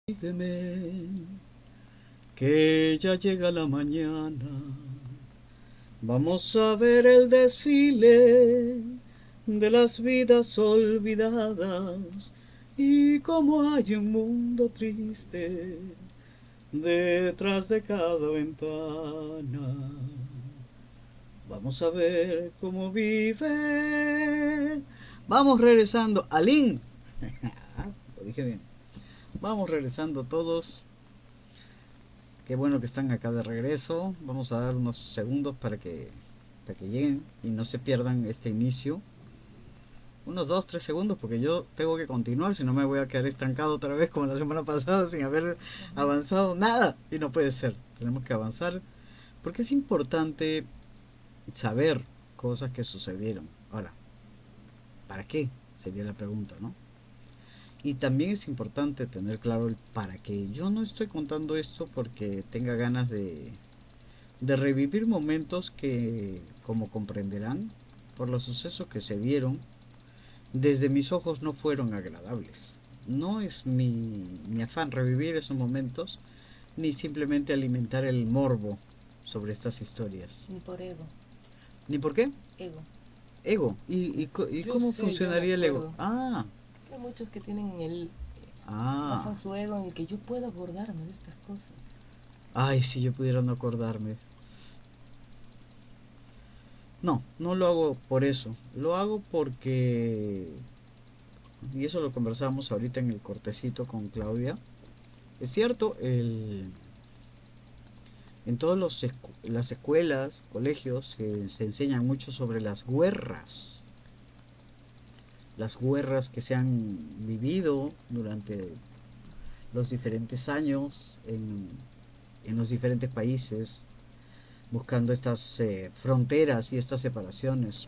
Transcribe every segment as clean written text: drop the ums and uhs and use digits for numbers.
Sígueme, que ya llega la mañana. Vamos a ver el desfile de las vidas olvidadas y cómo hay un mundo triste detrás de cada ventana. Vamos a ver cómo vive. Vamos regresando. Alín. Lo dije bien. Vamos regresando todos. Qué bueno que están acá de regreso. Vamos a dar unos segundos para que lleguen y no se pierdan este inicio. Unos 2, 3 segundos porque yo tengo que continuar, si no me voy a quedar estancado otra vez como la semana pasada sin haber avanzado nada. Y no puede ser. Tenemos que avanzar porque es importante saber cosas que sucedieron. Ahora, ¿para qué? Sería la pregunta, ¿no? Y también es importante tener claro el para qué. Yo no estoy contando esto porque tenga ganas de revivir momentos que, como comprenderán, por los sucesos que se dieron, desde mis ojos no fueron agradables. No es mi afán revivir esos momentos, ni simplemente alimentar el morbo sobre estas historias. Ni por ego. ¿Ni por qué? Ego. Ego. ¿Y Yo cómo sé, yo me funcionaría el ego? acuerdo. Ah, Hay muchos que tienen ah. basan su ego en el que yo puedo acordarme de estas cosas. Ay, si yo pudiera no acordarme. No, no lo hago por eso. Lo hago porque, y eso lo conversábamos ahorita en el cortecito con Claudia. Es cierto, en todas las escuelas, colegios, se enseñan mucho sobre las guerras que se han vivido durante los diferentes años en los diferentes países, buscando estas fronteras y estas separaciones.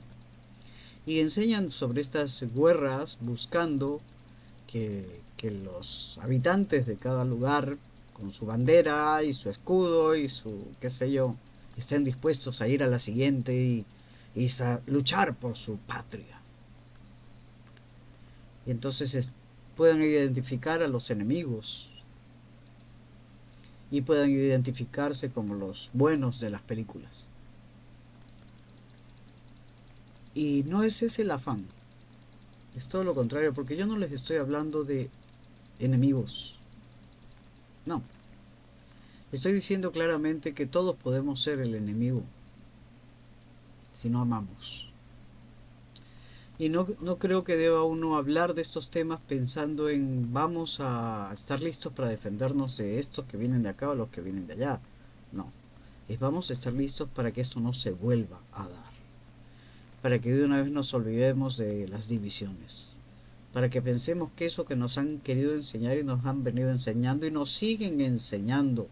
Y enseñan sobre estas guerras buscando que los habitantes de cada lugar, con su bandera y su escudo y su, qué sé yo, estén dispuestos a ir a la siguiente y luchar por su patria. Y entonces puedan identificar a los enemigos y puedan identificarse como los buenos de las películas. Y no es ese el afán, es todo lo contrario, porque yo no les estoy hablando de enemigos, no. Estoy diciendo claramente que todos podemos ser el enemigo si no amamos. Y no creo que deba uno hablar de estos temas pensando en vamos a estar listos para defendernos de estos que vienen de acá o los que vienen de allá. No, es vamos a estar listos para que esto no se vuelva a dar. Para que de una vez nos olvidemos de las divisiones. Para que pensemos que eso que nos han querido enseñar y nos han venido enseñando y nos siguen enseñando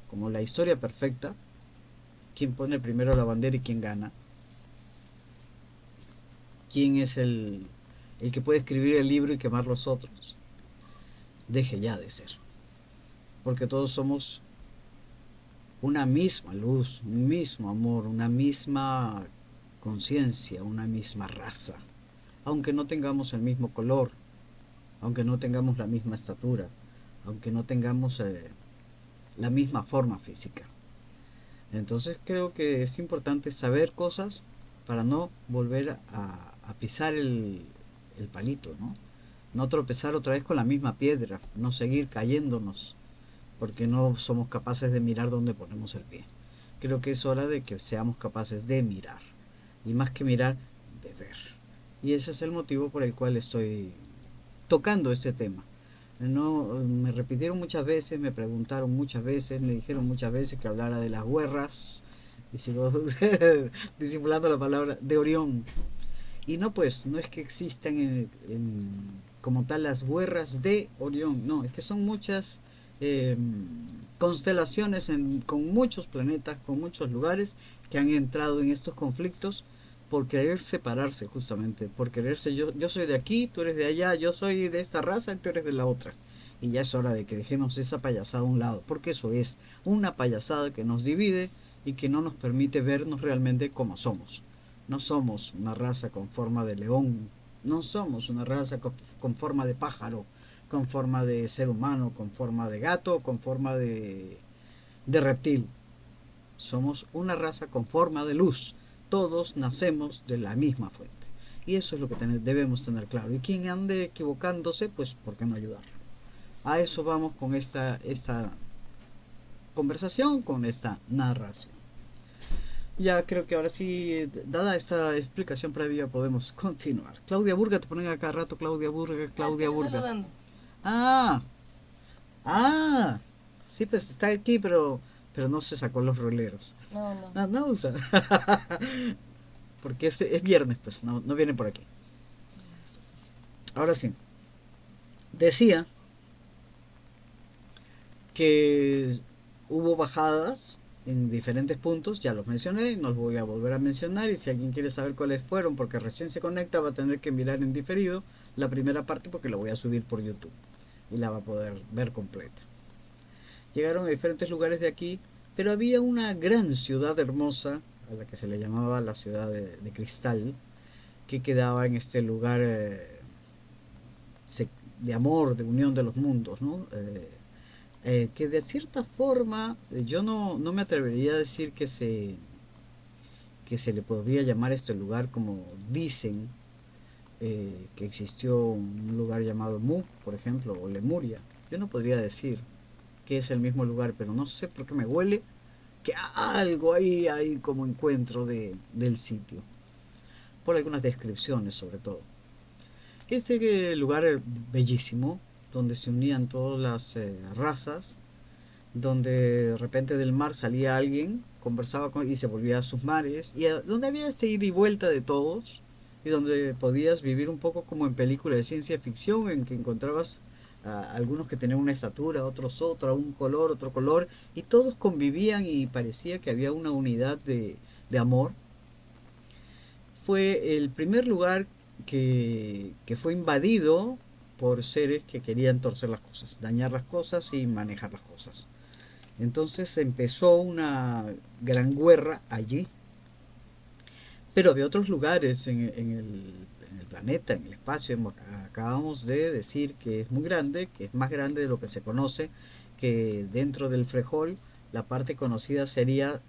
como la historia perfecta, quién pone primero la bandera y quién gana, quién es el que puede escribir el libro y quemar los otros, deje ya de ser, porque todos somos una misma luz, un mismo amor, una misma conciencia, una misma raza, aunque no tengamos el mismo color, aunque no tengamos la misma estatura, aunque no tengamos la misma forma física. Entonces creo que es importante saber cosas para no volver a pisar el palito, ¿no? No tropezar otra vez con la misma piedra, no seguir cayéndonos, porque no somos capaces de mirar dónde ponemos el pie. Creo que es hora de que seamos capaces de mirar, y más que mirar, de ver. Y ese es el motivo por el cual estoy tocando este tema. No, me repitieron muchas veces, me preguntaron muchas veces, me dijeron muchas veces que hablara de las guerras, y sigo disimulando la palabra, de Orión. Y no, pues, no es que existan como tal las guerras de Orión, no, es que son muchas eh, constelaciones con muchos planetas, con muchos lugares que han entrado en estos conflictos por querer separarse justamente, por quererse, yo soy de aquí, tú eres de allá, yo soy de esta raza y tú eres de la otra. Y ya es hora de que dejemos esa payasada a un lado, porque eso es una payasada que nos divide y que no nos permite vernos realmente como somos. No somos una raza con forma de león, no somos una raza con forma de pájaro, con forma de ser humano, con forma de gato, con forma de reptil. Somos una raza con forma de luz. Todos nacemos de la misma fuente. Y eso es lo que debemos tener claro. Y quien ande equivocándose, pues ¿por qué no ayudarlo? A eso vamos con esta conversación, con esta narración. Ya creo que ahora sí, dada esta explicación previa, podemos continuar. Claudia Burga, te ponen acá rato, Claudia Burga, Claudia Burga. Saludando. Ah, ah, sí, pues está aquí, pero no se sacó los roleros. No, no. No, no usa. Porque es viernes, pues, no viene por aquí. Ahora sí, decía que hubo bajadas en diferentes puntos, ya los mencioné, no los voy a volver a mencionar, y si alguien quiere saber cuáles fueron, porque recién se conecta, va a tener que mirar en diferido la primera parte porque la voy a subir por YouTube y la va a poder ver completa. Llegaron a diferentes lugares de aquí, pero había una gran ciudad hermosa, a la que se le llamaba la ciudad de Cristal, que quedaba en este lugar de amor, de unión de los mundos, ¿no? Que de cierta forma yo no me atrevería a decir que se le podría llamar este lugar como dicen que existió un lugar llamado Mu, por ejemplo, o Lemuria. Yo no podría decir que es el mismo lugar, pero no sé por qué me huele que algo ahí hay como encuentro del sitio, por algunas descripciones sobre todo. Este lugar bellísimo, donde se unían todas las razas, donde de repente del mar salía alguien, conversaba y se volvía a sus mares, y donde había este ida y vuelta de todos, y donde podías vivir un poco como en película de ciencia ficción, en que encontrabas algunos que tenían una estatura, otros otra, un color, otro color, y todos convivían y parecía que había una unidad de amor. Fue el primer lugar que fue invadido por seres que querían torcer las cosas, dañar las cosas y manejar las cosas. Entonces empezó una gran guerra allí. Pero había otros lugares en el planeta, en el espacio. Acabamos de decir que es muy grande, que es más grande de lo que se conoce, que dentro del Frejol la parte conocida sería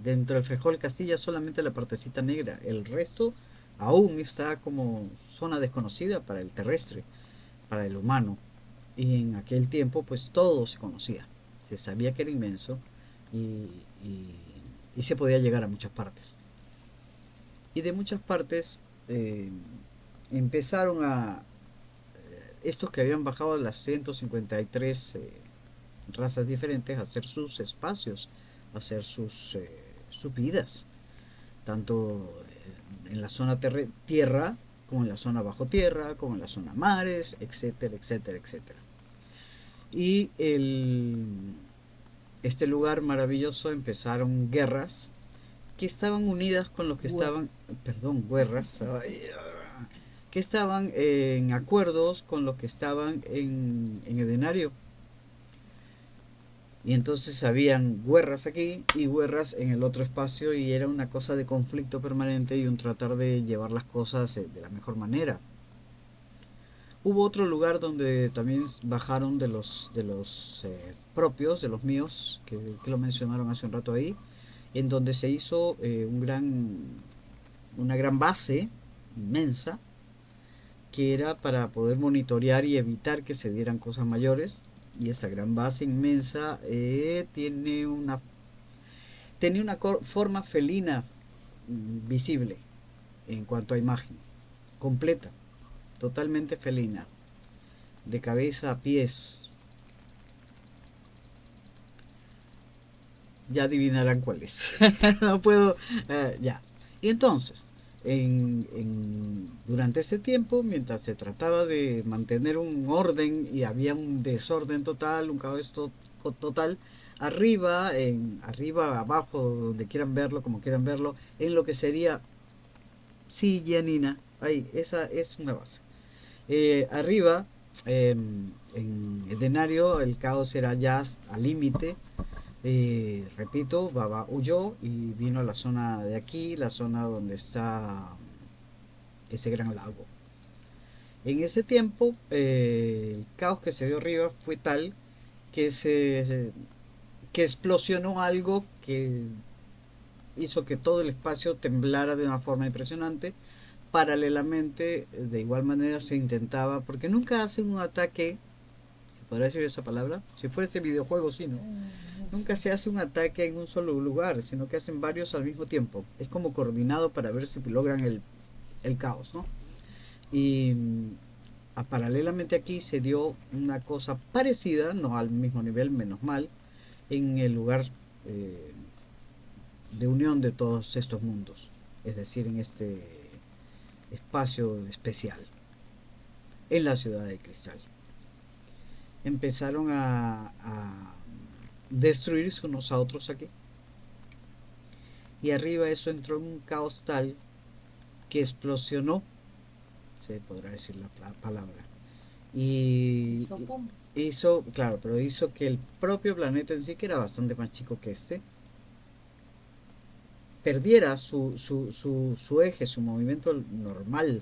dentro del Frejol Castilla solamente la partecita negra. El resto aún está como zona desconocida para el terrestre, para el humano. Y en aquel tiempo pues todo se conocía, se sabía que era inmenso y, y- y se podía llegar a muchas partes. Y de muchas partes eh, empezaron estos que habían bajado a las 153 razas diferentes a hacer sus espacios, a hacer sus vidas, tanto en la zona tierra, como en la zona bajo tierra, como en la zona mares, etcétera, etcétera, etcétera. Y este lugar maravilloso empezaron guerras que estaban unidas con los que estaban, Guerras. perdón, guerras, que estaban en acuerdos con los que estaban en Edenario. Y entonces habían guerras aquí y guerras en el otro espacio y era una cosa de conflicto permanente y un tratar de llevar las cosas de la mejor manera. Hubo otro lugar donde también bajaron de los propios, de los míos, que lo mencionaron hace un rato ahí, en donde se hizo una gran base inmensa que era para poder monitorear y evitar que se dieran cosas mayores. Y esa gran base inmensa tenía una forma felina visible en cuanto a imagen, completa, totalmente felina, de cabeza a pies. Ya adivinarán cuál es. No puedo, ya. Y entonces, durante ese tiempo, mientras se trataba de mantener un orden y había un desorden total, un caos total, arriba, abajo, donde quieran verlo, como quieran verlo, en lo que sería, sí, Janina, ahí, esa es una base. Arriba, en Edenario, el caos era ya al límite. Repito, Baba huyó y vino a la zona de aquí, la zona donde está ese gran lago. En ese tiempo, el caos que se dio arriba fue tal que que explosionó algo que hizo que todo el espacio temblara de una forma impresionante. Paralelamente, de igual manera se intentaba, porque nunca hacen un ataque, ¿se podrá decir esa palabra? Si fuese videojuego, sí, ¿no? No Nunca sé. se hace un ataque en un solo lugar, sino que hacen varios al mismo tiempo. Es como coordinado para ver si logran el caos, ¿no? Y paralelamente aquí se dio una cosa parecida, no al mismo nivel, menos mal, en el lugar eh, de unión de todos estos mundos, es decir, en este espacio especial, en la ciudad de Cristal. Empezaron a destruirse unos a otros aquí, y arriba eso entró en un caos tal que explosionó, se podrá decir la palabra, y Hizo pum. hizo, claro, pero hizo que el propio planeta en sí, que era bastante más chico que este, perdiera su eje, su movimiento normal.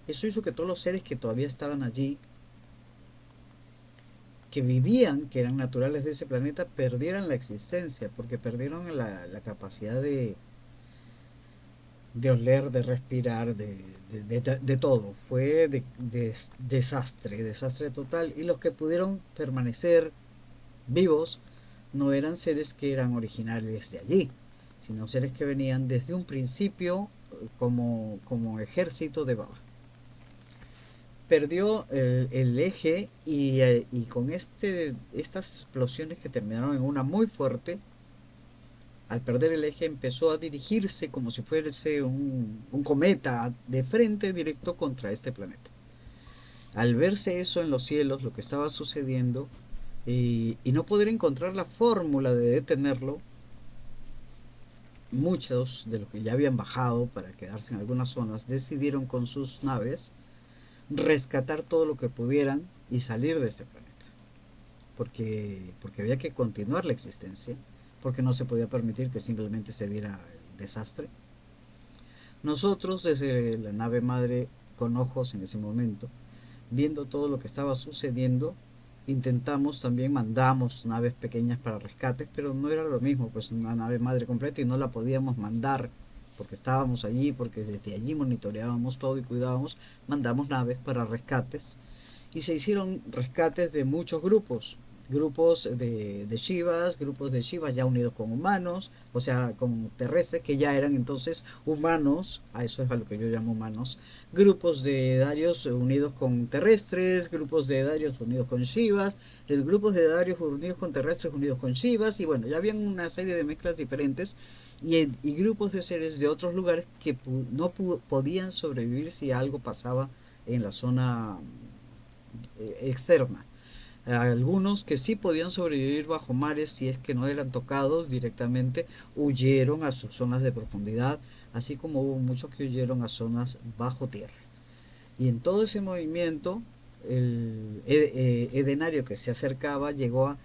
Eso hizo que todos los seres que todavía estaban allí, que vivían, que eran naturales de ese planeta, perdieran la existencia, porque perdieron la capacidad de oler, de respirar, de todo. Fue desastre, desastre total. Y los que pudieron permanecer vivos no eran seres que eran originales de allí, sino seres que venían desde un principio como ejército de Baba. Perdió el eje y con estas explosiones que terminaron en una muy fuerte, al perder el eje empezó a dirigirse como si fuese un cometa de frente directo contra este planeta. Al verse eso en los cielos, lo que estaba sucediendo, y no poder encontrar la fórmula de detenerlo, muchos de los que ya habían bajado para quedarse en algunas zonas decidieron con sus naves rescatar todo lo que pudieran y salir de este planeta. Porque había que continuar la existencia, porque no se podía permitir que simplemente se diera el desastre. Nosotros desde la nave madre, con ojos en ese momento, viendo todo lo que estaba sucediendo, intentamos también, mandamos naves pequeñas para rescates, pero no era lo mismo, pues una nave madre completa y no la podíamos mandar porque estábamos allí, porque desde allí monitoreábamos todo y cuidábamos. Mandamos naves para rescates y se hicieron rescates de muchos grupos, grupos grupos de Shivas ya unidos con humanos, o sea, con terrestres que ya eran entonces humanos, a eso es a lo que yo llamo humanos, grupos de Darios unidos con terrestres, grupos de Darios unidos con Shivas, grupos de Darios unidos con terrestres unidos con Shivas, y bueno, ya habían una serie de mezclas diferentes, y grupos de seres de otros lugares que no podían sobrevivir si algo pasaba en la zona externa. Algunos que sí podían sobrevivir bajo mares si es que no eran tocados directamente, huyeron a sus zonas de profundidad, así como hubo muchos que huyeron a zonas bajo tierra. Y en todo ese movimiento, el Edenario que se acercaba llegó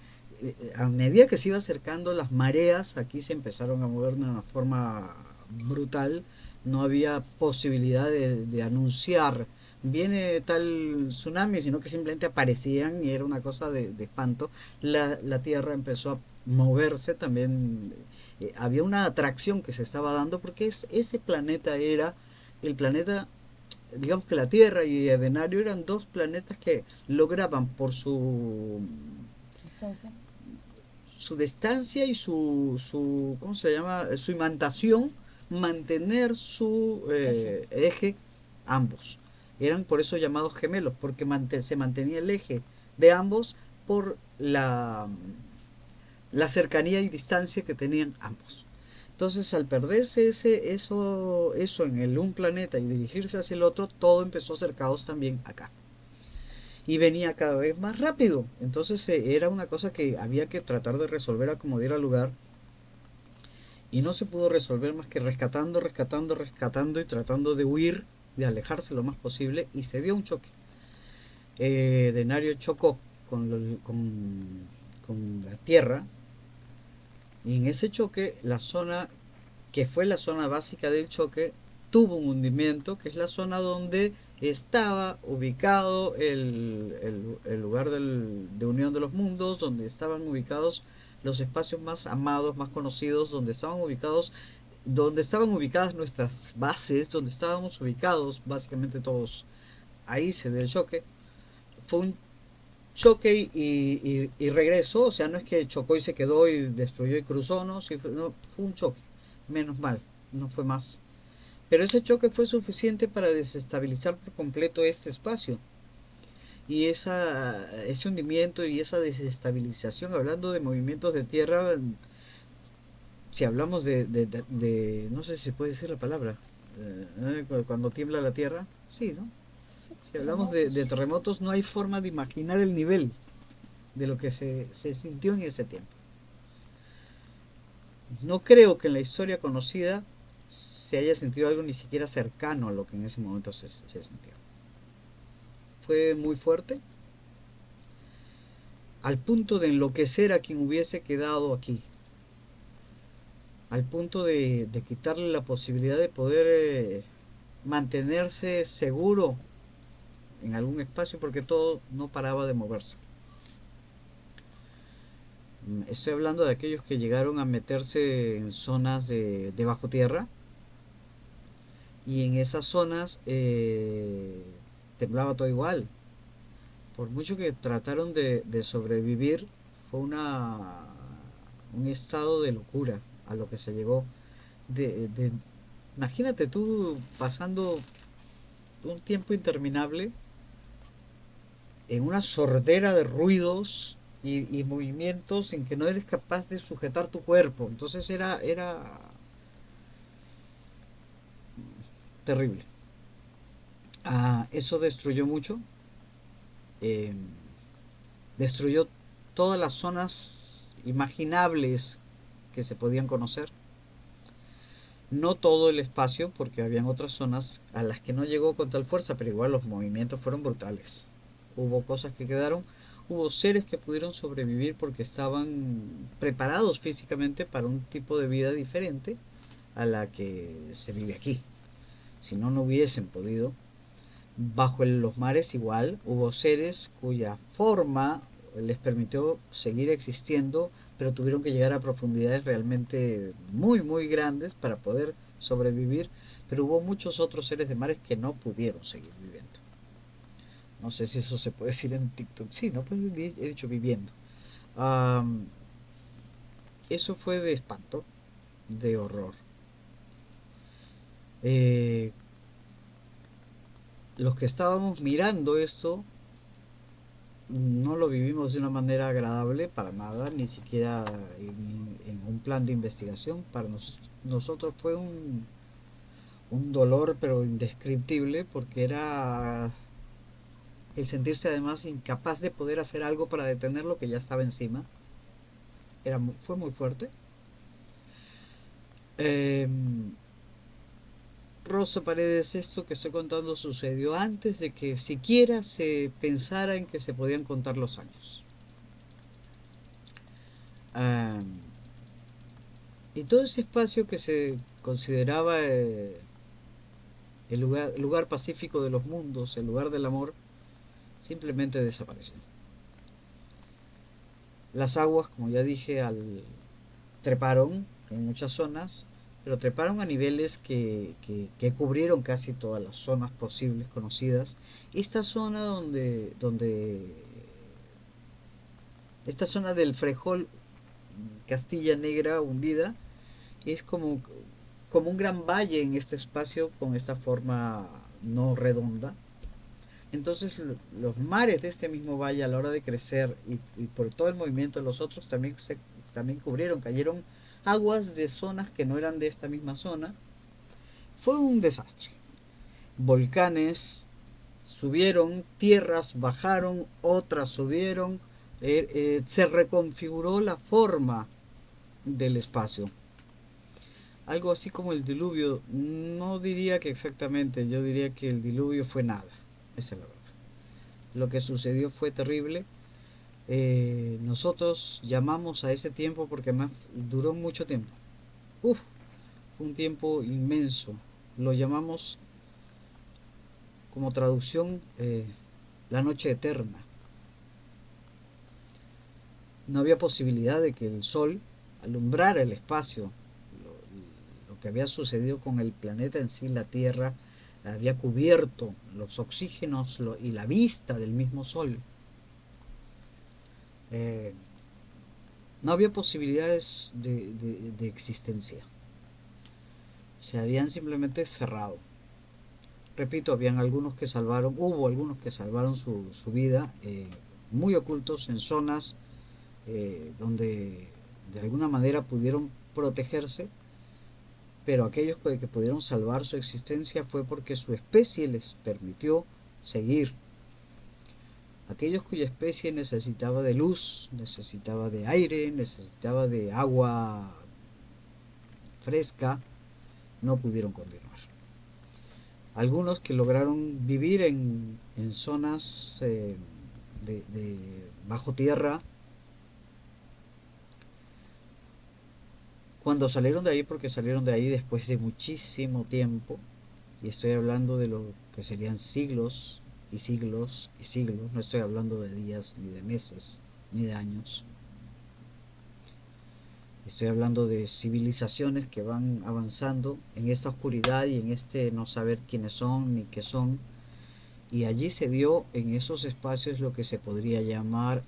a medida que se iba acercando, las mareas aquí se empezaron a mover de una forma brutal. No había posibilidad de anunciar viene tal tsunami, sino que simplemente aparecían y era una cosa de espanto. La Tierra empezó a moverse también. Había una atracción que se estaba dando porque ese planeta era el planeta, digamos que la Tierra y Edenario eran dos planetas que lograban por Distancia. su distancia y ¿cómo se llama? Su imantación, mantener su Eje. eje ambos. Eran por eso llamados gemelos, porque se mantenía el eje de ambos por la cercanía y distancia que tenían ambos. Entonces, al perderse eso en un planeta y dirigirse hacia el otro, todo empezó a hacer caos también acá. Y venía cada vez más rápido. Entonces era una cosa que había que tratar de resolver a como diera lugar. Y no se pudo resolver más que rescatando, rescatando, rescatando y tratando de huir, de alejarse lo más posible. Y se dio un choque. Denario chocó con la Tierra. Y en ese choque, la zona que fue la zona básica del choque tuvo un hundimiento, que es la zona donde estaba ubicado el lugar de unión de los mundos, donde estaban ubicados los espacios más amados, más conocidos, donde estaban ubicadas nuestras bases, donde estábamos ubicados básicamente todos. Ahí se dio el choque. Fue un choque y regreso, o sea, no es que chocó y se quedó y destruyó y cruzó, no, sí no, fue un choque, menos mal, no fue más. Pero ese choque fue suficiente para desestabilizar por completo este espacio. Y ese hundimiento y esa desestabilización, hablando de movimientos de tierra, si hablamos no sé si se puede decir la palabra, cuando tiembla la tierra, sí, ¿no? Sí, Si hablamos de terremotos. terremotos, no hay forma de imaginar el nivel de lo que se sintió en ese tiempo. No creo que en la historia conocida se haya sentido algo ni siquiera cercano a lo que en ese momento se sintió. Fue muy fuerte, al punto de enloquecer a quien hubiese quedado aquí, al punto de quitarle la posibilidad de poder mantenerse seguro en algún espacio porque todo no paraba de moverse. Estoy hablando de aquellos que llegaron a meterse en zonas de bajo tierra, y en esas zonas temblaba todo igual. Por mucho que trataron de sobrevivir, fue un estado de locura a lo que se llegó. De, imagínate tú pasando un tiempo interminable en una sordera de ruidos y movimientos en que no eres capaz de sujetar tu cuerpo. Entonces era terrible. Eso destruyó mucho. eh, Destruyó todas las zonas imaginables que se podían conocer. No todo el espacio, porque habían otras zonas a las que no llegó con tal fuerza, pero igual los movimientos fueron brutales. Hubo cosas que quedaron, hubo seres que pudieron sobrevivir porque estaban preparados físicamente para un tipo de vida diferente a la que se vive aquí. Si no, no hubiesen podido. Bajo los mares igual hubo seres cuya forma les permitió seguir existiendo, pero tuvieron que llegar a profundidades realmente muy muy grandes para poder sobrevivir. Pero hubo muchos otros seres de mares que no pudieron seguir viviendo. No sé si eso se puede decir en TikTok. Sí, no, pues he dicho viviendo. Um, Eso fue de espanto, de horror. Eh, los que estábamos mirando esto no lo vivimos de una manera agradable para nada, ni siquiera en un plan de investigación. Para nosotros fue un dolor pero indescriptible, porque era el sentirse además incapaz de poder hacer algo para detener lo que ya estaba encima. Fue muy fuerte. Eh, Rosa Paredes, esto que estoy contando sucedió antes de que siquiera se pensara en que se podían contar los años. Eh, y todo ese espacio que se consideraba el lugar pacífico de los mundos, el lugar del amor, simplemente desapareció. Las aguas, como ya dije, treparon en muchas zonas, pero treparon a niveles que cubrieron casi todas las zonas posibles conocidas. Esta zona esta zona del Frejol, Castilla Negra hundida, es como un gran valle en este espacio con esta forma no redonda. Entonces los mares de este mismo valle, a la hora de crecer y por todo el movimiento de los otros, también cubrieron, cayeron aguas de zonas que no eran de esta misma zona. Fue un desastre. Volcanes subieron, tierras bajaron, otras subieron, se reconfiguró la forma del espacio. Algo así como el diluvio. No diría que exactamente, yo diría que el diluvio fue nada. Esa es la verdad. Lo que sucedió fue terrible. Nosotros llamamos a ese tiempo porque más duró mucho tiempo. Uf, fue un tiempo inmenso. Lo llamamos como traducción, la noche eterna. No había posibilidad de que el sol alumbrara el espacio. Lo que había sucedido con el planeta en sí, la Tierra, había cubierto los oxígenos y la vista del mismo sol. Eh, no había posibilidades de existencia. Se habían simplemente cerrado. Repito, hubo algunos que salvaron su vida, muy ocultos en zonas donde de alguna manera pudieron protegerse, pero aquellos que pudieron salvar su existencia fue porque su especie les permitió seguir. Aquellos cuya especie necesitaba de luz, necesitaba de aire, necesitaba de agua fresca, no pudieron continuar. Algunos que lograron vivir en zonas de bajo tierra, cuando salieron de ahí, porque salieron de ahí después de muchísimo tiempo, y estoy hablando de lo que serían siglos y siglos y siglos, no estoy hablando de días, ni de meses, ni de años. Estoy hablando de civilizaciones que van avanzando en esta oscuridad y en este no saber quiénes son ni qué son. Y allí se dio en esos espacios lo que se podría llamar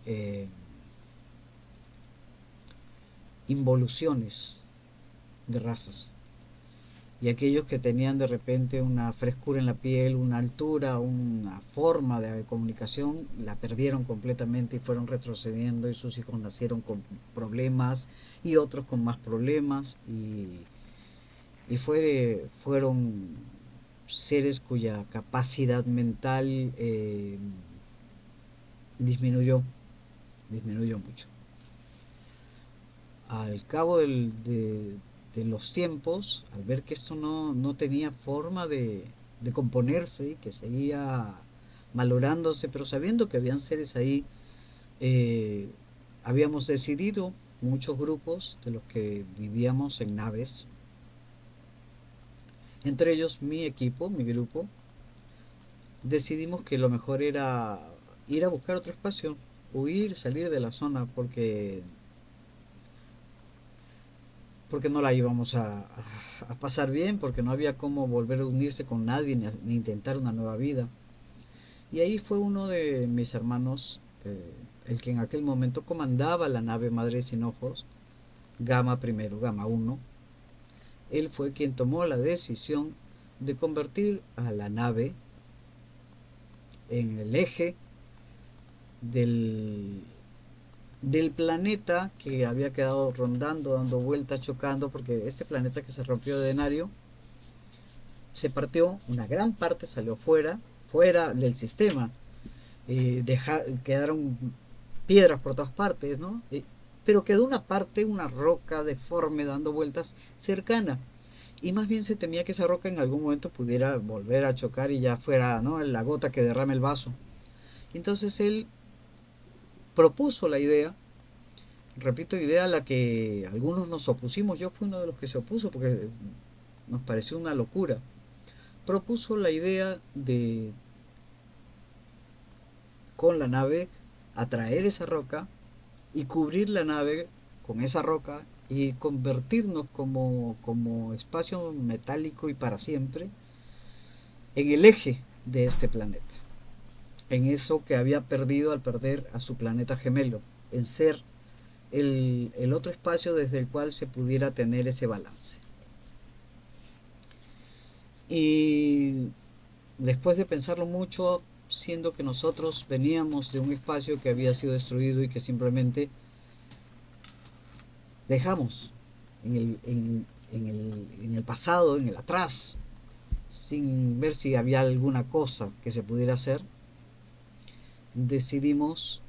involuciones de razas. Y aquellos que tenían de repente una frescura en la piel, una altura, una forma de comunicación, la perdieron completamente y fueron retrocediendo, y sus hijos nacieron con problemas y otros con más problemas, y fueron seres cuya capacidad mental disminuyó mucho. Al cabo de los tiempos, al ver que esto no tenía forma de componerse y que seguía malorándose, pero sabiendo que habían seres ahí, habíamos decidido, muchos grupos de los que vivíamos en naves, entre ellos mi equipo, mi grupo, decidimos que lo mejor era ir a buscar otro espacio, huir, salir de la zona, porque no la íbamos a pasar bien, porque no había cómo volver a unirse con nadie ni intentar una nueva vida. Y ahí fue uno de mis hermanos, el que en aquel momento comandaba la nave Madre Sin Ojos, Gama primero, Gama 1. Él fue quien tomó la decisión de convertir a la nave en el eje del planeta que había quedado rondando, dando vueltas, chocando, porque ese planeta que se rompió de Denario se partió, una gran parte salió fuera del sistema, quedaron piedras por todas partes, ¿no? Pero quedó una parte, una roca deforme dando vueltas cercana, y más bien se temía que esa roca en algún momento pudiera volver a chocar y ya fuera, ¿no?, la gota que derrame el vaso. Entonces él propuso la idea, repito, idea a la que algunos nos opusimos. Yo fui uno de los que se opuso porque nos pareció una locura. Propuso la idea de, con la nave, atraer esa roca y cubrir la nave con esa roca y convertirnos como espacio metálico y para siempre en el eje de este planeta, en eso que había perdido al perder a su planeta gemelo, en ser el otro espacio desde el cual se pudiera tener ese balance. Y después de pensarlo mucho, siendo que nosotros veníamos de un espacio que había sido destruido y que simplemente dejamos en el pasado, en el atrás, sin ver si había alguna cosa que se pudiera hacer, decidimos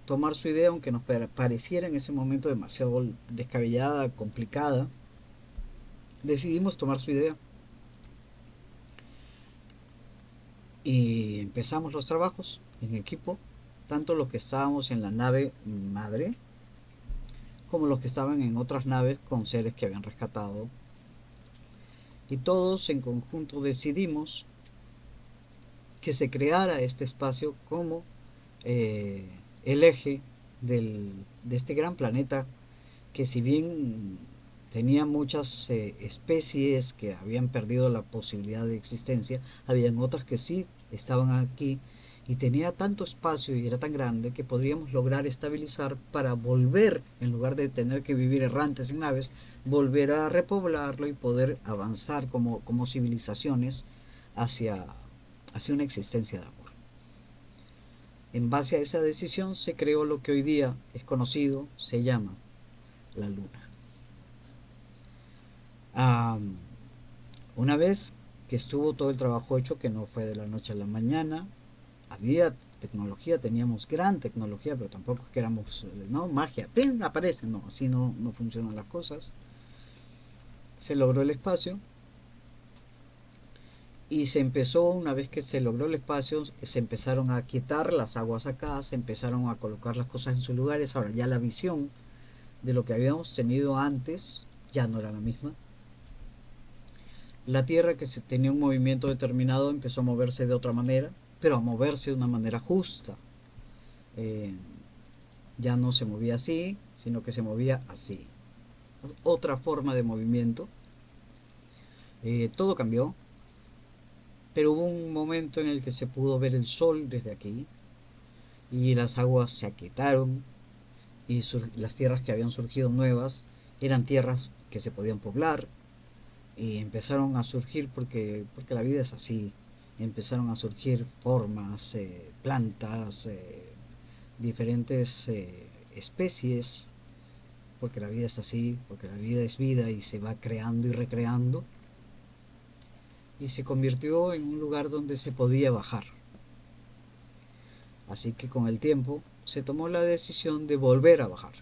tomar su idea, aunque nos pareciera en ese momento demasiado descabellada, complicada. Decidimos tomar su idea y empezamos los trabajos en equipo, tanto los que estábamos en la nave madre como los que estaban en otras naves con seres que habían rescatado, y todos en conjunto decidimos que se creara este espacio como el eje de este gran planeta que, si bien tenía muchas especies que habían perdido la posibilidad de existencia, habían otras que sí estaban aquí, y tenía tanto espacio y era tan grande que podríamos lograr estabilizar para volver, en lugar de tener que vivir errantes en naves, volver a repoblarlo y poder avanzar como civilizaciones hacia, hacia una existencia de amor. En base a esa decisión se creó lo que hoy día es conocido, se llama la Luna. Ah, una vez que estuvo todo el trabajo hecho, que no fue de la noche a la mañana, había tecnología, teníamos gran tecnología, pero tampoco es que éramos, no, magia, ¡pim!, aparece, no, así no funcionan las cosas. Se logró el espacio y se empezó, una vez que se logró el espacio, se empezaron a quitar las aguas acá, se empezaron a colocar las cosas en sus lugares. Ahora ya la visión de lo que habíamos tenido antes ya no era la misma. La Tierra, que se tenía un movimiento determinado, empezó a moverse de otra manera, pero a moverse de una manera justa. Eh, ya no se movía así, sino que se movía así. Otra forma de movimiento. Todo cambió, pero hubo un momento en el que se pudo ver el sol desde aquí y las aguas se aquietaron y las tierras que habían surgido nuevas eran tierras que se podían poblar, y empezaron a surgir, porque la vida es así, empezaron a surgir formas, plantas, diferentes especies, porque la vida es así, porque la vida es vida y se va creando y recreando, y se convirtió en un lugar donde se podía bajar. Así que con el tiempo se tomó la decisión de volver a bajar,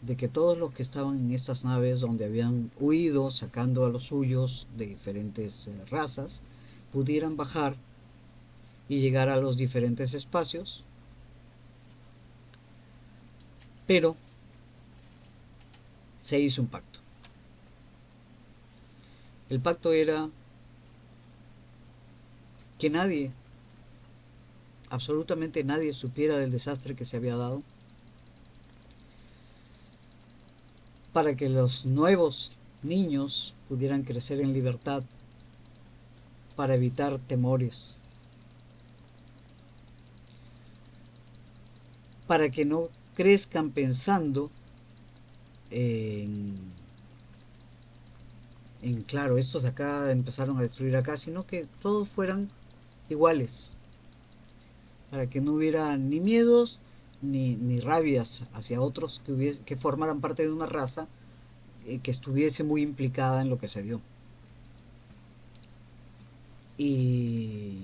de que todos los que estaban en estas naves donde habían huido sacando a los suyos de diferentes razas, pudieran bajar y llegar a los diferentes espacios, pero se hizo un pacto. El pacto era que nadie, absolutamente nadie, supiera del desastre que se había dado, para que los nuevos niños pudieran crecer en libertad, para evitar temores, para que no crezcan pensando en, claro, estos de acá empezaron a destruir acá, sino que todos fueran iguales, para que no hubiera ni miedos ni rabias hacia otros que formaran parte de una raza que estuviese muy implicada en lo que se dio. Y,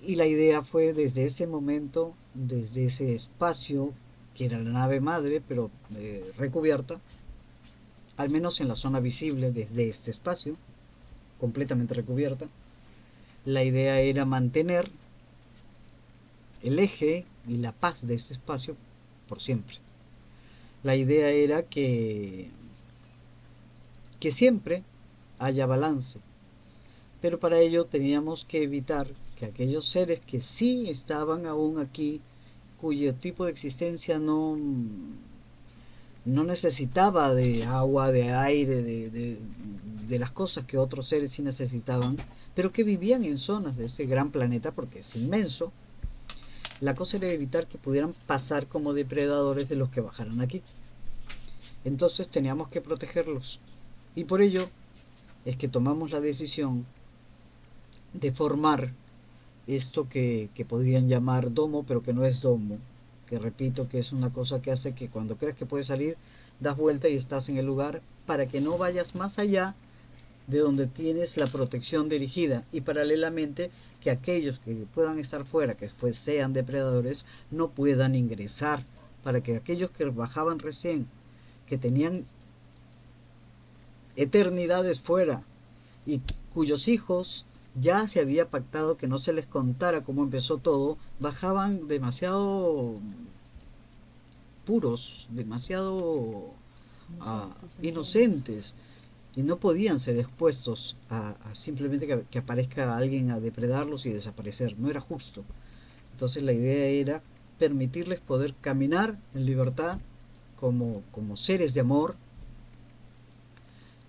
y la idea fue, desde ese momento, desde ese espacio, que era la nave madre, pero recubierta, al menos en la zona visible desde este espacio, completamente recubierta, la idea era mantener el eje y la paz de ese espacio por siempre. La idea era que siempre haya balance, pero para ello teníamos que evitar que aquellos seres que sí estaban aún aquí, cuyo tipo de existencia no necesitaba de agua, de aire, de las cosas que otros seres sí necesitaban, pero que vivían en zonas de ese gran planeta, porque es inmenso, la cosa era evitar que pudieran pasar como depredadores de los que bajaran aquí. Entonces teníamos que protegerlos. Y por ello es que tomamos la decisión de formar esto que podrían llamar domo, pero que no es domo, que repito que es una cosa que hace que cuando crees que puedes salir, das vuelta y estás en el lugar, para que no vayas más allá de donde tienes la protección dirigida, y paralelamente que aquellos que puedan estar fuera, que sean depredadores, no puedan ingresar, para que aquellos que bajaban recién, que tenían eternidades fuera y cuyos hijos ya se había pactado que no se les contara cómo empezó todo, bajaban demasiado puros, demasiado Inocentes, inocentes, y no podían ser expuestos a simplemente que aparezca alguien a depredarlos y desaparecer, no era justo. Entonces la idea era permitirles poder caminar en libertad como seres de amor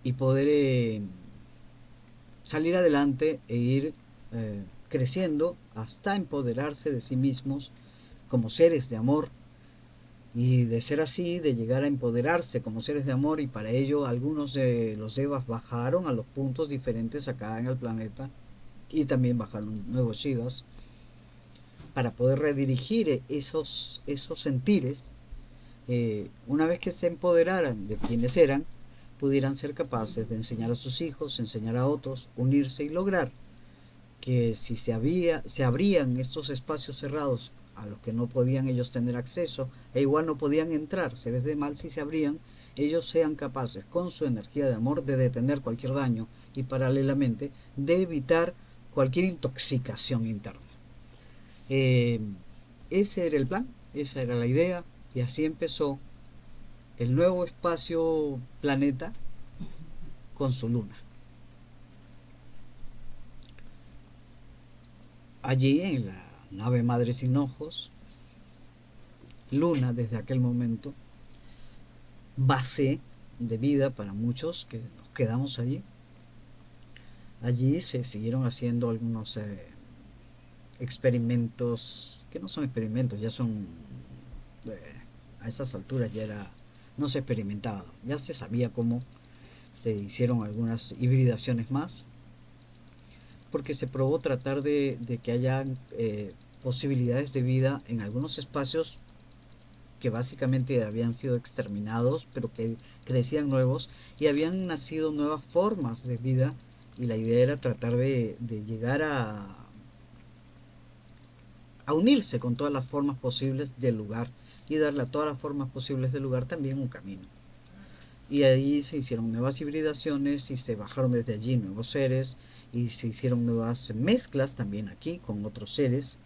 y poder salir adelante e ir creciendo hasta empoderarse de sí mismos como seres de amor, y de ser así, de llegar a empoderarse como seres de amor. Y para ello algunos de los devas bajaron a los puntos diferentes acá en el planeta, y también bajaron nuevos shivas para poder redirigir esos sentires. Una vez que se empoderaran de quienes eran, pudieran ser capaces de enseñar a sus hijos, enseñar a otros, unirse y lograr que si se abrían estos espacios cerrados a los que no podían ellos tener acceso, e igual no podían entrar seres de mal, si se abrían, ellos sean capaces con su energía de amor de detener cualquier daño y paralelamente de evitar cualquier intoxicación interna. Eh, Ese era el plan, esa era la idea, y así empezó el nuevo espacio planeta con su luna. Allí en la nave madre sin ojos, Luna desde aquel momento, base de vida para muchos que nos quedamos allí. Allí se siguieron haciendo algunos experimentos, que no son experimentos, ya son, a esas alturas ya era, no se experimentaba, ya se sabía cómo. Se hicieron algunas hibridaciones más, porque se probó tratar de que haya posibilidades de vida en algunos espacios que básicamente habían sido exterminados, pero que crecían nuevos y habían nacido nuevas formas de vida, y la idea era tratar de llegar a unirse con todas las formas posibles del lugar y darle a todas las formas posibles del lugar también un camino. Y ahí se hicieron nuevas hibridaciones y se bajaron desde allí nuevos seres, y se hicieron nuevas mezclas también aquí con otros seres,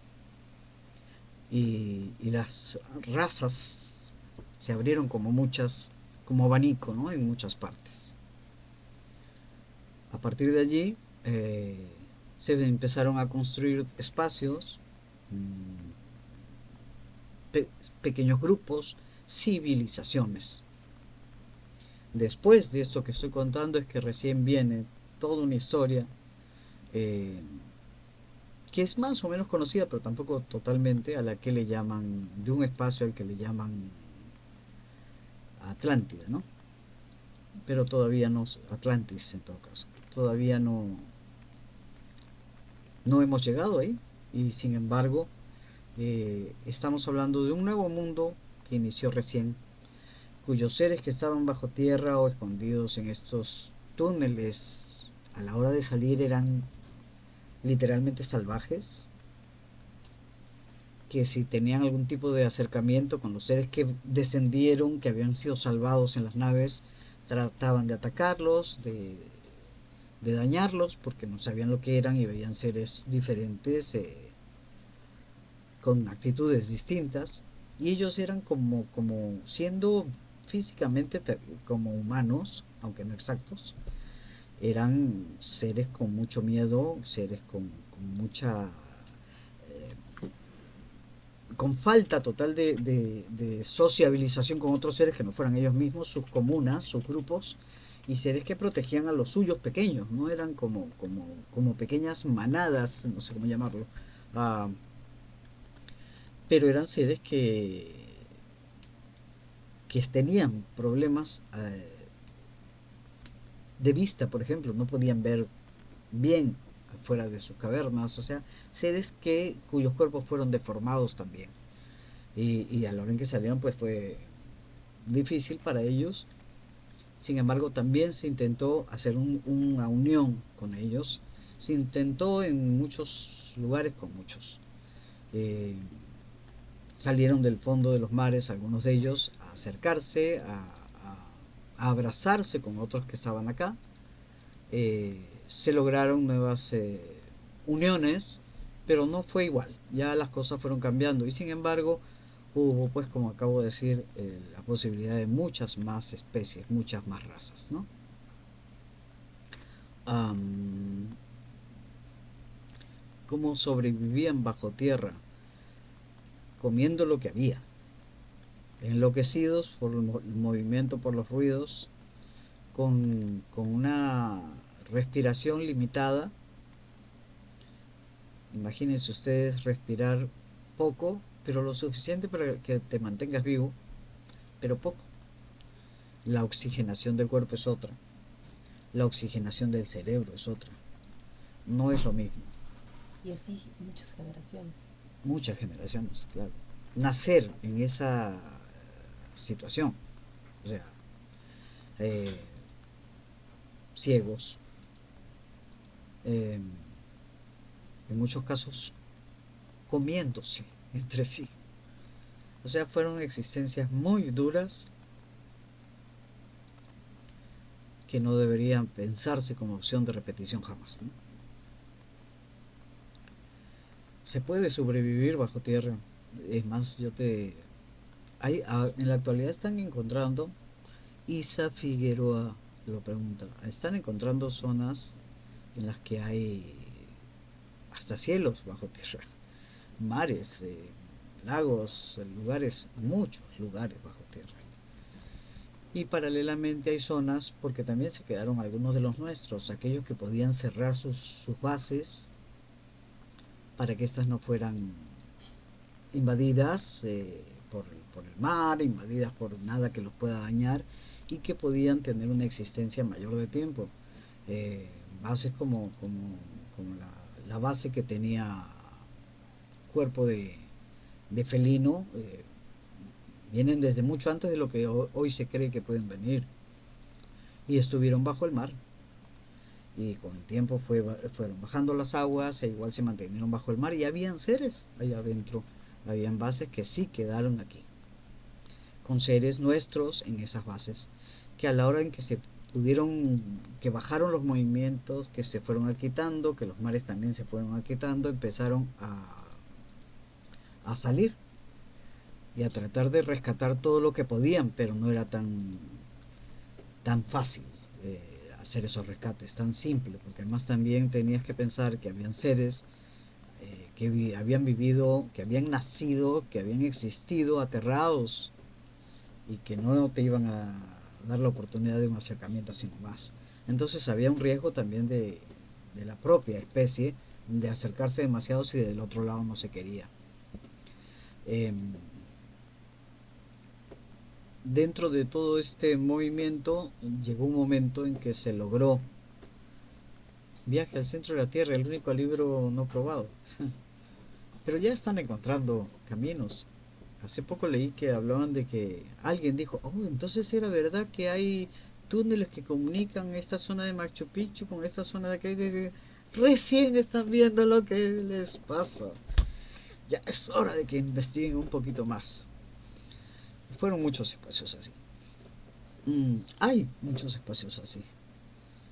y las razas se abrieron como muchas, como abanico, ¿no? En muchas partes. A partir de allí se empezaron a construir espacios, mmm, pequeños grupos, civilizaciones. Después de esto que estoy contando es que recién viene toda una historia eh, que es más o menos conocida, pero tampoco totalmente, a la que le llaman, de un espacio al que le llaman Atlántida, ¿no? Pero todavía no, Atlantis en todo caso, todavía no hemos llegado ahí, y sin embargo estamos hablando de un nuevo mundo que inició recién, cuyos seres que estaban bajo tierra o escondidos en estos túneles a la hora de salir eran literalmente salvajes, que si tenían algún tipo de acercamiento con los seres que descendieron, que habían sido salvados en las naves, trataban de atacarlos, de dañarlos, porque no sabían lo que eran y veían seres diferentes, con actitudes distintas, y ellos eran como siendo físicamente como humanos, aunque no exactos, eran seres con mucho miedo, seres con mucha con falta total de sociabilización con otros seres que no fueran ellos mismos, sus comunas, sus grupos, y seres que protegían a los suyos pequeños, no eran como pequeñas manadas, no sé cómo llamarlo, uh, pero eran seres que tenían problemas de vista, por ejemplo, no podían ver bien fuera de sus cavernas, o sea, seres cuyos cuerpos fueron deformados también. Y a la hora en que salieron, pues fue difícil para ellos. Sin embargo, también se intentó hacer una unión con ellos. Se intentó en muchos lugares con muchos. Eh, Salieron del fondo de los mares algunos de ellos a acercarse, a abrazarse con otros que estaban acá. Se lograron nuevas uniones, pero no fue igual, ya las cosas fueron cambiando, y sin embargo hubo, pues como acabo de decir, la posibilidad de muchas más especies, muchas más razas, ¿no? am, cómo sobrevivían bajo tierra, comiendo lo que había, enloquecidos por el movimiento, por los ruidos, con una respiración limitada. Imagínense ustedes respirar poco, pero lo suficiente para que te mantengas vivo, pero poco. La oxigenación del cuerpo es otra, la oxigenación del cerebro es otra, no es lo mismo. Y así muchas generaciones. Muchas generaciones, claro. Nacer en esa situación, o sea, eh, ciegos, eh, en muchos casos comiéndose entre sí. O sea, fueron existencias muy duras que no deberían pensarse como opción de repetición jamás, ¿no? Se puede sobrevivir bajo tierra. Es más, en la actualidad están encontrando, Isa Figueroa lo pregunta, están encontrando zonas en las que hay hasta cielos bajo tierra, mares, lagos, lugares, muchos lugares bajo tierra. Y paralelamente hay zonas, porque también se quedaron algunos de los nuestros, aquellos que podían cerrar sus bases para que éstas no fueran invadidas por el mar, invadidas por nada que los pueda dañar y que podían tener una existencia mayor de tiempo. Eh, Bases como la base que tenía cuerpo de felino, vienen desde mucho antes de lo que hoy se cree que pueden venir. Y estuvieron bajo el mar. Y con el tiempo fueron bajando las aguas e igual se mantenieron bajo el mar y habían seres allá adentro. Habían bases que sí quedaron aquí, con seres nuestros en esas bases, que a la hora en que se pudieron, que bajaron los movimientos, que se fueron aquietando, que los mares también se fueron aquietando, empezaron a salir y a tratar de rescatar todo lo que podían, pero no era tan fácil hacer esos rescates, tan simple, porque además también tenías que pensar que habían seres que habían vivido, que habían nacido, que habían existido aterrados y que no te iban a dar la oportunidad de un acercamiento así nomás. Entonces había un riesgo también de la propia especie de acercarse demasiado si del otro lado no se quería. Eh, Dentro de todo este movimiento llegó un momento en que se logró Viaje al centro de la Tierra, el único libro no probado. Pero ya están encontrando caminos. Hace poco leí que hablaban de que alguien dijo, oh, entonces era verdad que hay túneles que comunican esta zona de Machu Picchu con esta zona de aquí. Recién están viendo lo que les pasa. Ya es hora de que investiguen un poquito más. Fueron muchos espacios así. Hay muchos espacios así.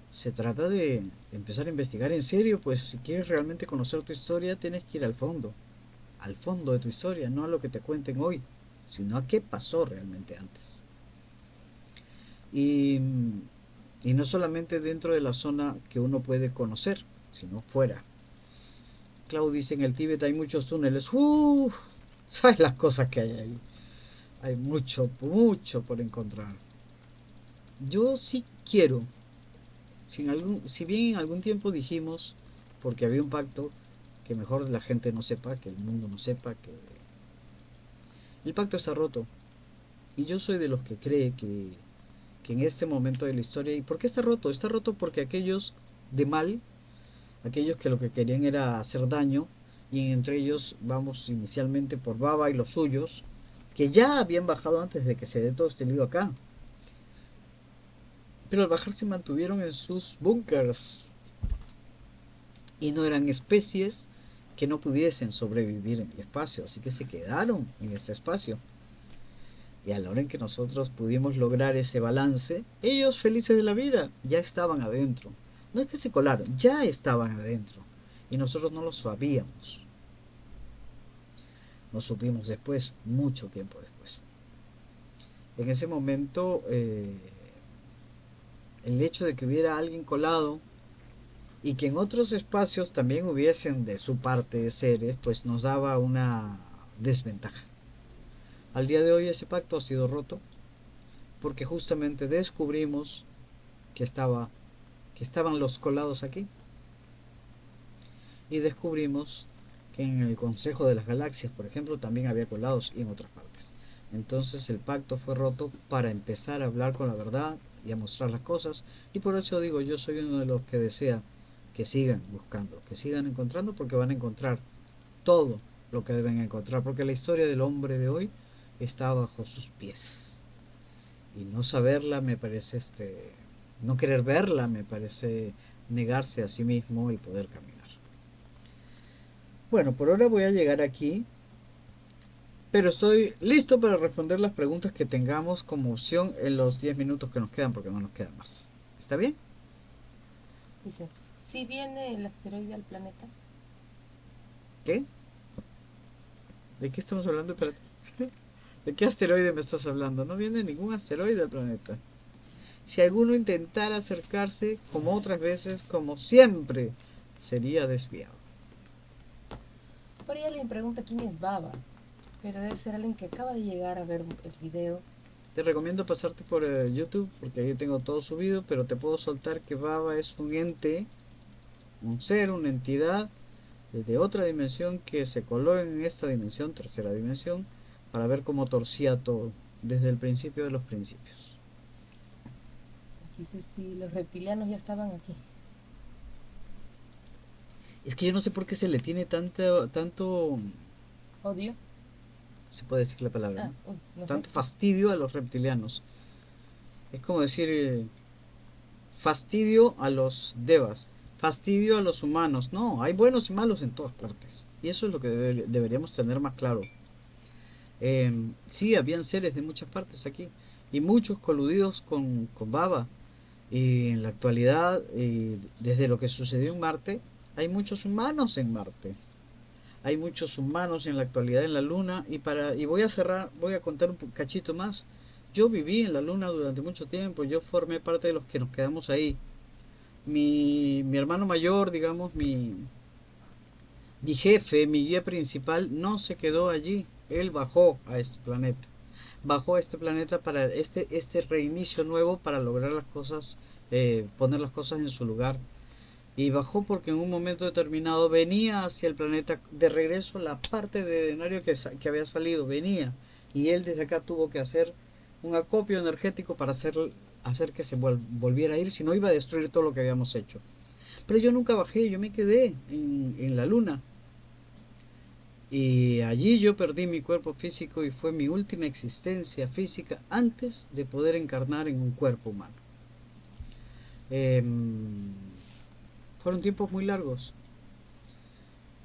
Se trata de empezar a investigar en serio, pues si quieres realmente conocer tu historia, tienes que ir al fondo de tu historia, no a lo que te cuenten hoy, sino a qué pasó realmente antes. Y, y no solamente dentro de la zona que uno puede conocer, sino fuera. Clau dice, en el Tíbet hay muchos túneles. ¿Sabes las cosas que hay ahí? Hay mucho, mucho por encontrar. Yo sí quiero, si bien en algún tiempo dijimos, porque había un pacto, que mejor la gente no sepa, que el mundo no sepa, que el pacto está roto. Y yo soy de los que cree que en este momento de la historia, ¿y por qué está roto? Está roto porque aquellos de mal, aquellos que lo que querían era hacer daño, y entre ellos vamos inicialmente por Baba y los suyos, que ya habían bajado antes de que se dé todo este lío acá. Pero al bajar se mantuvieron en sus búnkers y no eran especies que no pudiesen sobrevivir en el espacio, así que se quedaron en ese espacio. Y a la hora en que nosotros pudimos lograr ese balance, ellos felices de la vida, ya estaban adentro. No es que se colaron, ya estaban adentro. Y nosotros no lo sabíamos. Lo supimos después, mucho tiempo después. En ese momento, el hecho de que hubiera alguien colado y que en otros espacios también hubiesen de su parte seres, pues nos daba una desventaja. Al día de hoy ese pacto ha sido roto porque justamente descubrimos que estaban los colados aquí, y descubrimos que en el Consejo de las Galaxias, por ejemplo, también había colados y en otras partes. Entonces el pacto fue roto para empezar a hablar con la verdad y a mostrar las cosas, y por eso digo, yo soy uno de los que desea que sigan buscando, que sigan encontrando, porque van a encontrar todo lo que deben encontrar, porque la historia del hombre de hoy está bajo sus pies, y no saberla me parece no querer verla me parece negarse a sí mismo el poder caminar. Bueno, por ahora voy a llegar aquí, pero estoy listo para responder las preguntas que tengamos como opción en los 10 minutos que nos quedan, porque no nos queda más. ¿Está bien? Dice, si viene el asteroide al planeta, ¿Qué? ¿De qué estamos hablando? Espérate. ¿De qué asteroide me estás hablando? No viene ningún asteroide al planeta. Si alguno intentara acercarse, como otras veces, como siempre, sería desviado. por ahí alguien pregunta quién es Baba, pero debe ser alguien que acaba de llegar a ver el video. Te recomiendo pasarte por YouTube, porque ahí tengo todo subido, pero te puedo soltar que Baba es un ente, un ser, una entidad de otra dimensión que se coló en esta dimensión, tercera dimensión, para ver cómo torcía todo, desde el principio de los principios. Dice, si los reptilianos ya estaban aquí. Es que yo no sé por qué se le tiene tanto, Odio. se puede decir la palabra, Ah, ¿no? uy, no sé. Tanto fastidio a los reptilianos. Es como decir fastidio a los devas, fastidio a los humanos. No, hay buenos y malos en todas partes. Y eso es lo que deberíamos tener más claro. Sí, habían seres de muchas partes aquí, y muchos coludidos con Baba. Y en la actualidad, desde lo que sucedió en Marte, hay muchos humanos en Marte. Hay muchos humanos en la actualidad en la Luna. Y voy a cerrar, voy a contar un cachito más. Yo viví en la Luna durante mucho tiempo. Yo formé parte de los que nos quedamos ahí. Mi hermano mayor, digamos, mi jefe, mi guía principal, no se quedó allí. Él bajó a este planeta. Bajó a este planeta para este reinicio nuevo, para lograr las cosas, poner las cosas en su lugar. Y bajó porque en un momento determinado venía hacia el planeta de regreso la parte de Denario que había salido, venía. Y él desde acá tuvo que hacer un acopio energético para hacer que se volviera a ir, si no iba a destruir todo lo que habíamos hecho. Pero yo nunca bajé, yo me quedé en la luna. Y allí yo perdí mi cuerpo físico y fue mi última existencia física antes de poder encarnar en un cuerpo humano. Em, Fueron tiempos muy largos.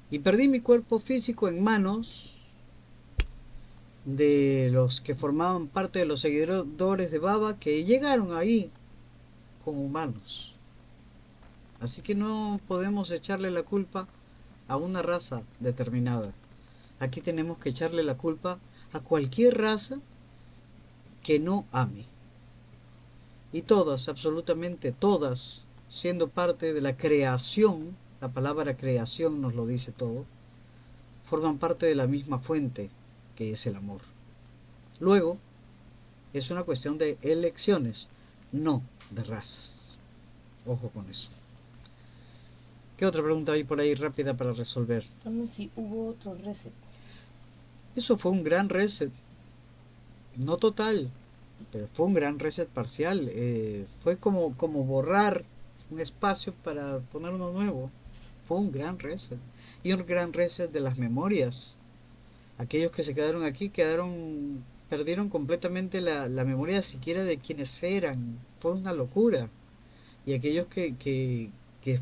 Y perdí mi cuerpo físico en manos de los que formaban parte de los seguidores de Baba, que llegaron ahí como humanos. Así que no podemos echarle la culpa a una raza determinada. Aquí tenemos que echarle la culpa a cualquier raza que no ame. Y todas, absolutamente todas, siendo parte de la creación, la palabra creación nos lo dice todo, forman parte de la misma fuente, que es el amor. Luego, es una cuestión de elecciones, no de razas. Ojo con eso. ¿Qué otra pregunta hay por ahí rápida para resolver? También si hubo otro reset. Eso fue un gran reset, no total, pero fue un gran reset parcial. Fue como borrar un espacio para poner uno nuevo. Fue un gran reset. Y un gran reset de las memorias. Aquellos que se quedaron aquí perdieron completamente la memoria siquiera de quienes eran. Fue una locura. Y aquellos que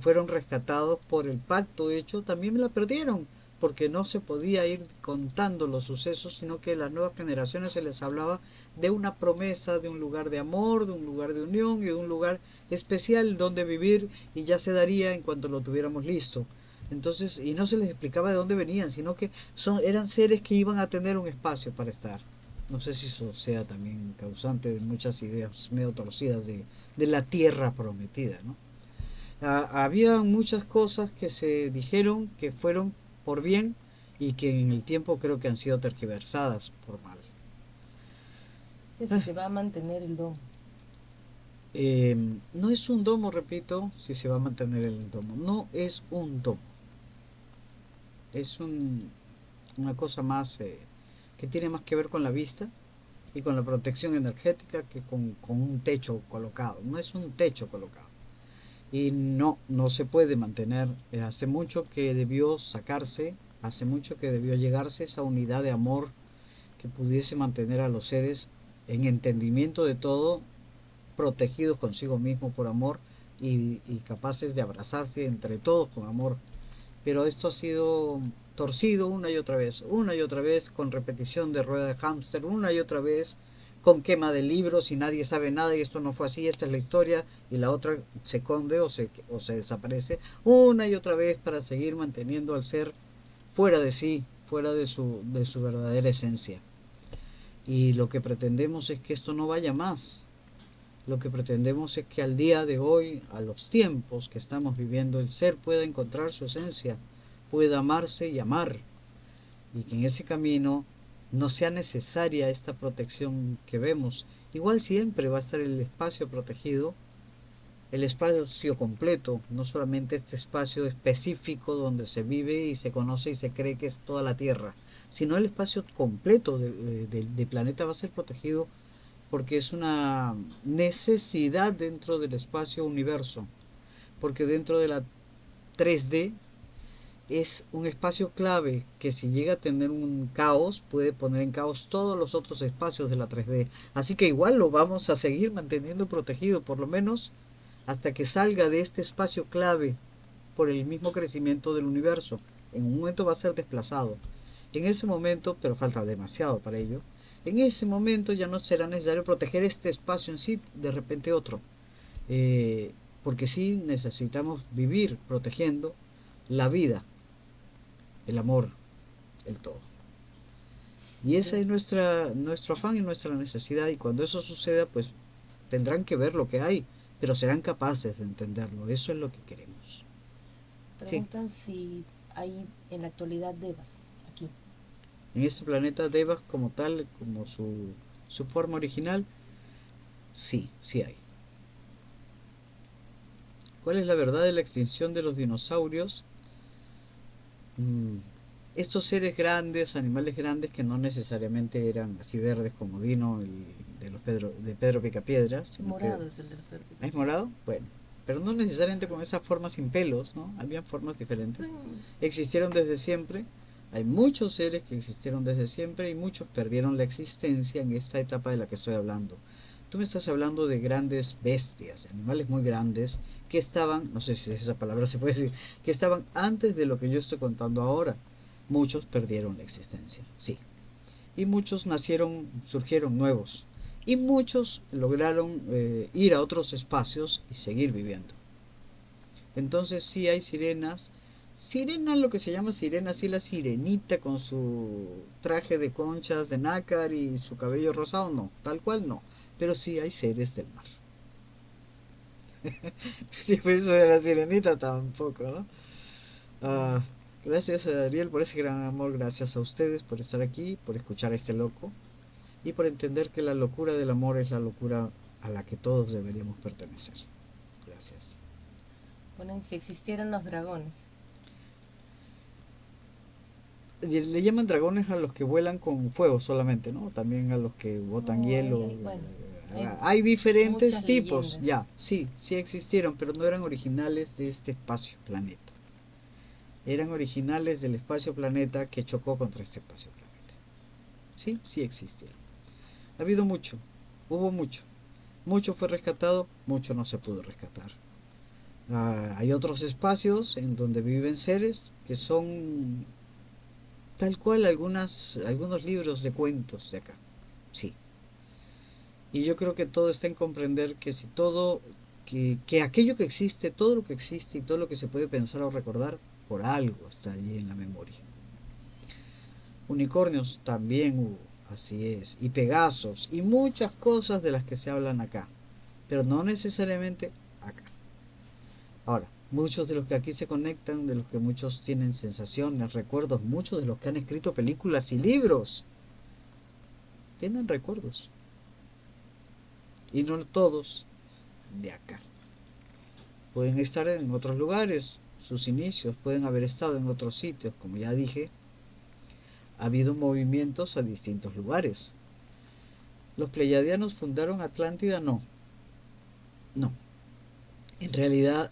fueron rescatados por el pacto hecho también la perdieron, porque no se podía ir contando los sucesos, sino que a las nuevas generaciones se les hablaba de una promesa, de un lugar de amor, de un lugar de unión y de un lugar especial donde vivir, y ya se daría en cuanto lo tuviéramos listo. Entonces, y no se les explicaba de dónde venían, sino que eran seres que iban a tener un espacio para estar. No sé si eso sea también causante de muchas ideas medio torcidas de la tierra prometida, ¿no? Había muchas cosas que se dijeron que fueron por bien y que en el tiempo creo que han sido tergiversadas por mal. Sí, sí, se va a mantener el don. No es un domo, repito, si se va a mantener el domo. No es un domo. Es una cosa más que tiene más que ver con la vista y con la protección energética que con un techo colocado. No es un techo colocado. Y no se puede mantener. Hace mucho que debió sacarse, hace mucho que debió llegarse esa unidad de amor que pudiese mantener a los seres en entendimiento de todo, protegidos consigo mismo por amor y capaces de abrazarse entre todos con amor. Pero esto ha sido torcido una y otra vez, con repetición de rueda de hámster, una y otra vez, con quema de libros y nadie sabe nada y esto no fue así, esta es la historia y la otra se esconde o se desaparece, una y otra vez para seguir manteniendo al ser fuera de sí, fuera de su verdadera esencia. Y lo que pretendemos es que esto no vaya más. Lo que pretendemos es que al día de hoy, a los tiempos que estamos viviendo, el ser pueda encontrar su esencia, pueda amarse y amar, y que en ese camino no sea necesaria esta protección que vemos. Igual siempre va a estar el espacio protegido, el espacio completo, no solamente este espacio específico donde se vive y se conoce y se cree que es toda la Tierra, sino el espacio completo del planeta va a ser protegido porque es una necesidad dentro del espacio universo, porque dentro de la 3D es un espacio clave que si llega a tener un caos puede poner en caos todos los otros espacios de la 3D. Así que igual lo vamos a seguir manteniendo protegido, por lo menos hasta que salga de este espacio clave por el mismo crecimiento del universo. En un momento va a ser desplazado. En ese momento, pero falta demasiado para ello, en ese momento ya no será necesario proteger este espacio en sí, de repente otro. Porque sí necesitamos vivir protegiendo la vida, el amor, el todo. Y esa es nuestro afán y nuestra necesidad. Y cuando eso suceda, pues tendrán que ver lo que hay, pero serán capaces de entenderlo. Eso es lo que queremos. Sí, Preguntan si hay en la actualidad devas aquí. en este planeta Devas como tal, como su forma original, sí, sí hay. ¿Cuál es la verdad de la extinción de los dinosaurios? Mm, Estos seres grandes, animales grandes que no necesariamente eran así verdes como Dino, de Pedro Picapiedra, sino que Morado es el del perro. ¿es morado? Bueno, pero no necesariamente con esa forma sin pelos, ¿no? Habían formas diferentes. Existieron desde siempre. Hay muchos seres que existieron desde siempre y muchos perdieron la existencia en esta etapa de la que estoy hablando. Tú me estás hablando de grandes bestias, animales muy grandes que estaban, no sé si esa palabra se puede decir, que estaban antes de lo que yo estoy contando ahora. Muchos perdieron la existencia, sí. Y muchos nacieron, surgieron nuevos. Y muchos lograron ir a otros espacios y seguir viviendo. Entonces sí hay sirenas. Sirena, lo que se llama sirena, sí, la sirenita con su traje de conchas de nácar y su cabello rosado, no, tal cual no. Pero sí hay seres del mar. Si fue eso de la sirenita, tampoco, ¿no? Ah, gracias a Dariel por ese gran amor, gracias a ustedes por estar aquí, por escuchar a este loco y por entender que la locura del amor es la locura a la que todos deberíamos pertenecer. Gracias. Ponen si existieran los dragones. Le llaman dragones a los que vuelan con fuego solamente, ¿no? También a los que botan No, hielo. bueno, hay Hay diferentes muchas tipos, leyendas. ya, sí, sí existieron, pero no eran originales de este espacio planeta. Eran originales del espacio planeta que chocó contra este espacio planeta. Sí, sí existieron. Ha habido mucho, hubo mucho. Mucho fue rescatado, mucho no se pudo rescatar. Hay otros espacios en donde viven seres que son tal cual algunos libros de cuentos de acá. Sí. Y yo creo que todo está en comprender que si todo, que aquello que existe, todo lo que existe y todo lo que se puede pensar o recordar, por algo está allí en la memoria. Unicornios también hubo, así es, y Pegasos, y muchas cosas de las que se hablan acá, pero no necesariamente acá. Ahora, muchos de los que aquí se conectan, de los que muchos tienen sensaciones, recuerdos, muchos de los que han escrito películas y libros, tienen recuerdos. Y no todos de acá. Pueden estar en otros lugares, sus inicios pueden haber estado en otros sitios, como ya dije, ha habido movimientos a distintos lugares. ¿Los pleyadianos fundaron Atlántida? No, no. En realidad,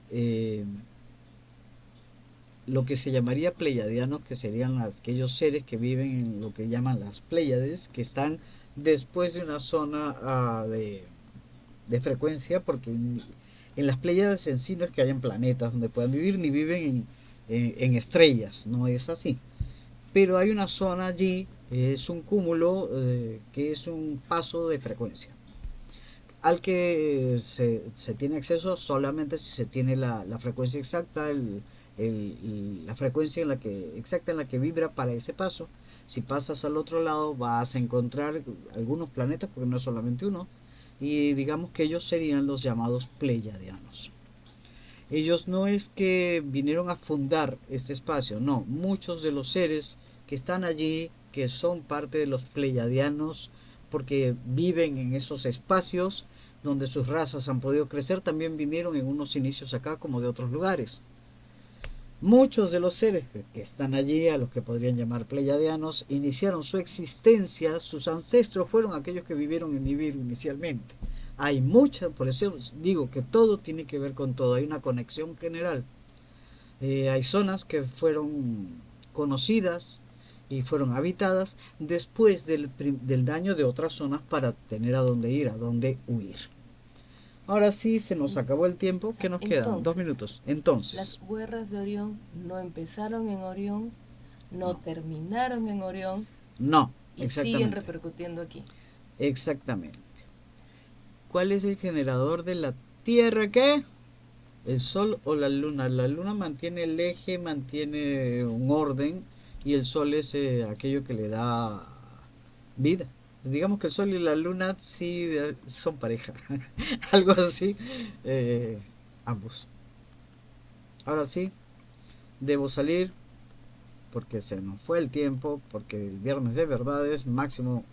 lo que se llamaría pleyadianos, que serían aquellos seres que viven en lo que llaman las Pléyades, que están después de una zona de frecuencia, porque en las Pléyades en sí no es que hayan planetas donde puedan vivir, ni viven en estrellas, no es así. Pero hay una zona allí, es un cúmulo, que es un paso de frecuencia, al que se tiene acceso solamente si se tiene la frecuencia exacta, la frecuencia exacta en la que vibra para ese paso. Si pasas al otro lado vas a encontrar algunos planetas, porque no es solamente uno, y digamos que ellos serían los llamados pleyadianos. Ellos no es que vinieron a fundar este espacio, no, muchos de los seres que están allí, que son parte de los pleyadianos, porque viven en esos espacios donde sus razas han podido crecer, también vinieron en unos inicios acá como de otros lugares. Muchos de los seres que están allí, a los que podrían llamar pleyadianos, iniciaron su existencia, sus ancestros fueron aquellos que vivieron en Nibiru inicialmente. Hay muchas, por eso digo que todo tiene que ver con todo, hay una conexión general. Hay zonas que fueron conocidas y fueron habitadas después del daño de otras zonas para tener a dónde ir, a dónde huir. Ahora sí, se nos acabó el tiempo. ¿Qué nos quedan? 2 minutos. Entonces, las guerras de Orión no empezaron en Orión, no terminaron en Orión, no, y siguen repercutiendo aquí. Exactamente. ¿Cuál es el generador de la Tierra? ¿Qué? ¿El Sol o la Luna? La Luna mantiene el eje, mantiene un orden, y el Sol es aquello que le da vida. Digamos que el Sol y la Luna sí son pareja, algo así, ambos. Ahora sí, debo salir porque se nos fue el tiempo, porque el viernes de verdades máximo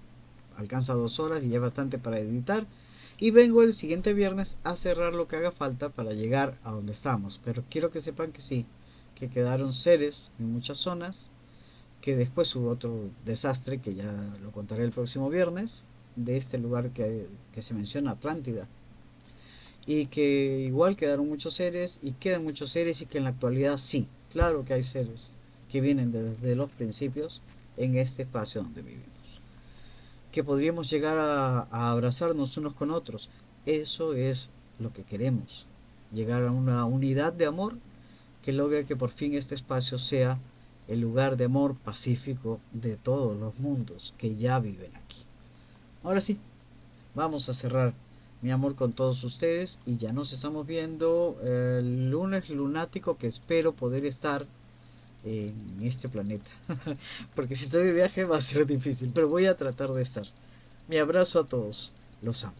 alcanza 2 horas y ya es bastante para editar. Y vengo el siguiente viernes a cerrar lo que haga falta para llegar a donde estamos. Pero quiero que sepan que sí, que quedaron seres en muchas zonas, que después hubo otro desastre que ya lo contaré el próximo viernes, de este lugar que se menciona, Atlántida. Y que igual quedaron muchos seres y quedan muchos seres, y que en la actualidad sí, claro que hay seres que vienen desde los principios en este espacio donde vivimos. Que podríamos llegar a abrazarnos unos con otros. Eso es lo que queremos, llegar a una unidad de amor que logre que por fin este espacio sea el lugar de amor pacífico de todos los mundos que ya viven aquí. Ahora sí, vamos a cerrar, mi amor, con todos ustedes, y ya nos estamos viendo el lunes lunático, que espero poder estar en este planeta porque si estoy de viaje va a ser difícil, pero voy a tratar de estar. Mi abrazo a todos, los amo.